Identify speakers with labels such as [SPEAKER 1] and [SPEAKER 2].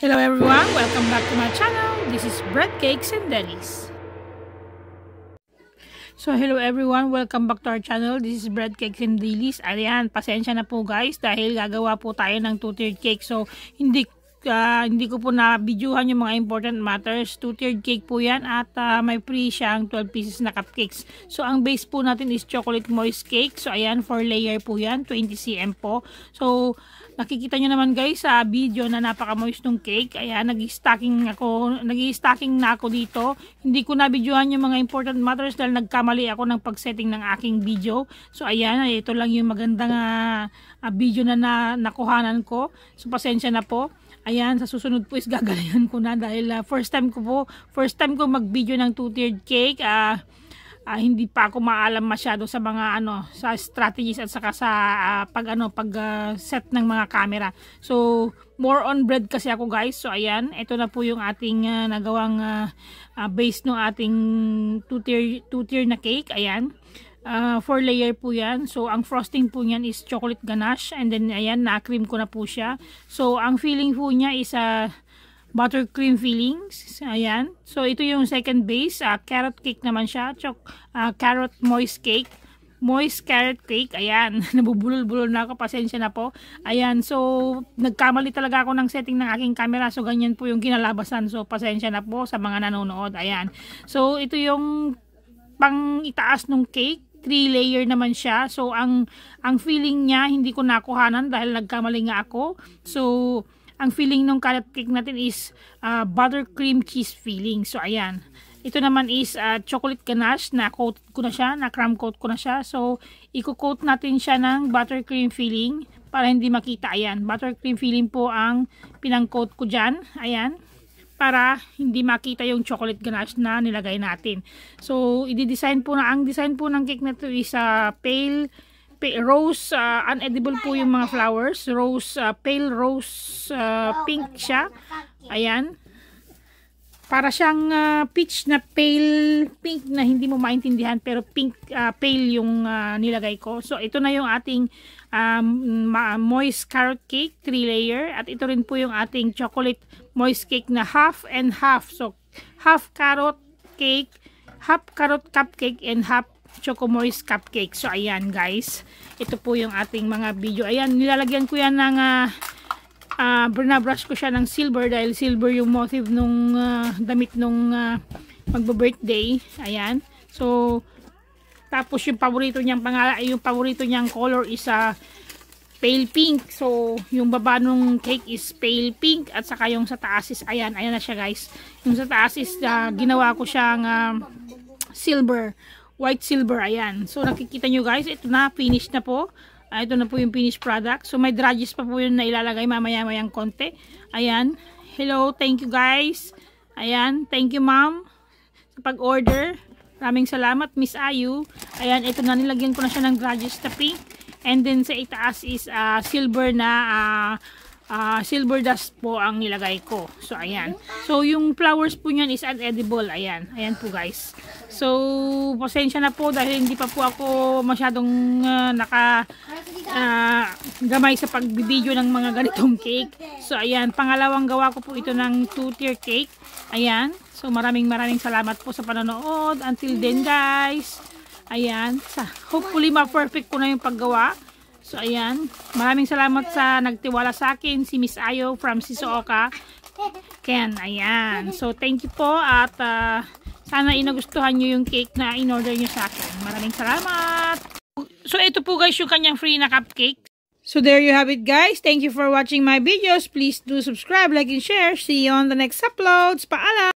[SPEAKER 1] Hello everyone, welcome back to my channel. This is Bread Cakes and Delis. So hello everyone, welcome back to our channel. This is Bread Cakes and Delis. Ayan, pasensya na po guys dahil gagawa po tayo ng two-tiered cake. So hindi ko po na-videohan yung mga important matters. Two-tiered cake po yan at may free siyang 12 pieces na cupcakes. So ang base po natin is chocolate moist cake. So ayan, 4 layer po yan, 20 cm po. So nakikita nyo naman guys sa video na napaka-moist ng cake. Ayan, nag-stacking na ako dito. Hindi ko na-videohan yung mga important matters dahil nagkamali ako ng pag-setting ng aking video. So ayan, ito lang yung magandang video na nakuhanan ko. So pasensya na po. Ayan, sa susunod po is gagalingan ko na dahil first time ko mag-video ng two-tiered cake. Hindi pa ako maalam masyado sa mga sa strategies at saka sa pag set ng mga camera. So more on bread kasi ako guys. So ayan, ito na po yung ating nagawang base ng ating two-tier na cake. Ayan. 4 layer po yan. So ang frosting po niyan is chocolate ganache, and then ayan, na-cream ko na po siya. So ang filling po niya is buttercream fillings. Ayan. So ito yung second base, carrot cake naman siya. Carrot moist cake. Moist carrot cake. Ayan. Nabubulol-bulol na ako. Pasensya na po. Ayan. So nagkamali talaga ako ng setting ng aking camera. So ganyan po yung kinalabasan. So pasensya na po sa mga nanonood. Ayan. So ito yung pang itaas ng cake. 3 layer naman siya. So ang filling niya hindi ko nakuhanan dahil nagkamali nga ako. So ang filling ng carrot cake natin is buttercream cheese filling. So ayan. Ito naman is chocolate ganache, na coat ko na siya, na crumb coat ko na siya. So i-coat natin siya ng buttercream filling para hindi makita. Ayan, buttercream filling po ang pinang-coat ko diyan. Ayan. Para hindi makita yung chocolate ganache na nilagay natin. So i-design po ang design po ng cake na to is pale rose, unedible po yung mga flowers. Rose, pale rose pink siya. Ayan. Para siyang peach na pale pink na hindi mo maintindihan, pero pink, pale yung nilagay ko. So ito na yung ating moist carrot cake, 3 layer. At ito rin po yung ating chocolate moist cake na half and half. So half carrot cake, half carrot cupcake, and half choco moist cupcake. So ayan guys, ito po yung ating mga video. Ayan, nilalagyan ko yan ng brush ko siya ng silver dahil silver yung motif nung damit nung magbo-birthday. Ayan. So tapos yung paborito niyang color is pale pink. So yung baba nung cake is pale pink at saka yung sa taas is ayan na siya guys. Yung sa taas is ginawa ko siyang silver, white silver. Ayan. So nakikita nyo guys, ito na, finish na po. Ito na po yung finished product. So may drudges pa po yun na ilalagay mamaya-mayang konti. Ayan. Hello, thank you guys. Ayan, thank you ma'am sa pag-order. Maraming salamat Miss Ayu. Ayan, ito na, nilagyan ko na siya ng drudges na pink. And then sa itaas is silver na silver dust po ang nilagay ko. So ayan. So yung flowers po niyan is unedible. Ayan. Ayan po guys. So pasensya na po dahil hindi pa po ako masyadong gamay sa pagbibideo ng mga ganitong cake. So ayan, pangalawang gawa ko po ito ng two-tier cake. Ayan. So maraming salamat po sa panonood. Until then guys. Ayan. Hopefully ma-perfect ko na yung paggawa. So ayan, maraming salamat sa nagtiwala sa akin, si Miss Ayo from Shizuoka, Ken. Ayan. So thank you po at sana inagustuhan nyo yung cake na in-order nyo sa akin. Maraming salamat. So ito po guys yung kanyang free na cupcake. So there you have it guys. Thank you for watching my videos. Please do subscribe, like, and share. See you on the next uploads. Paalam!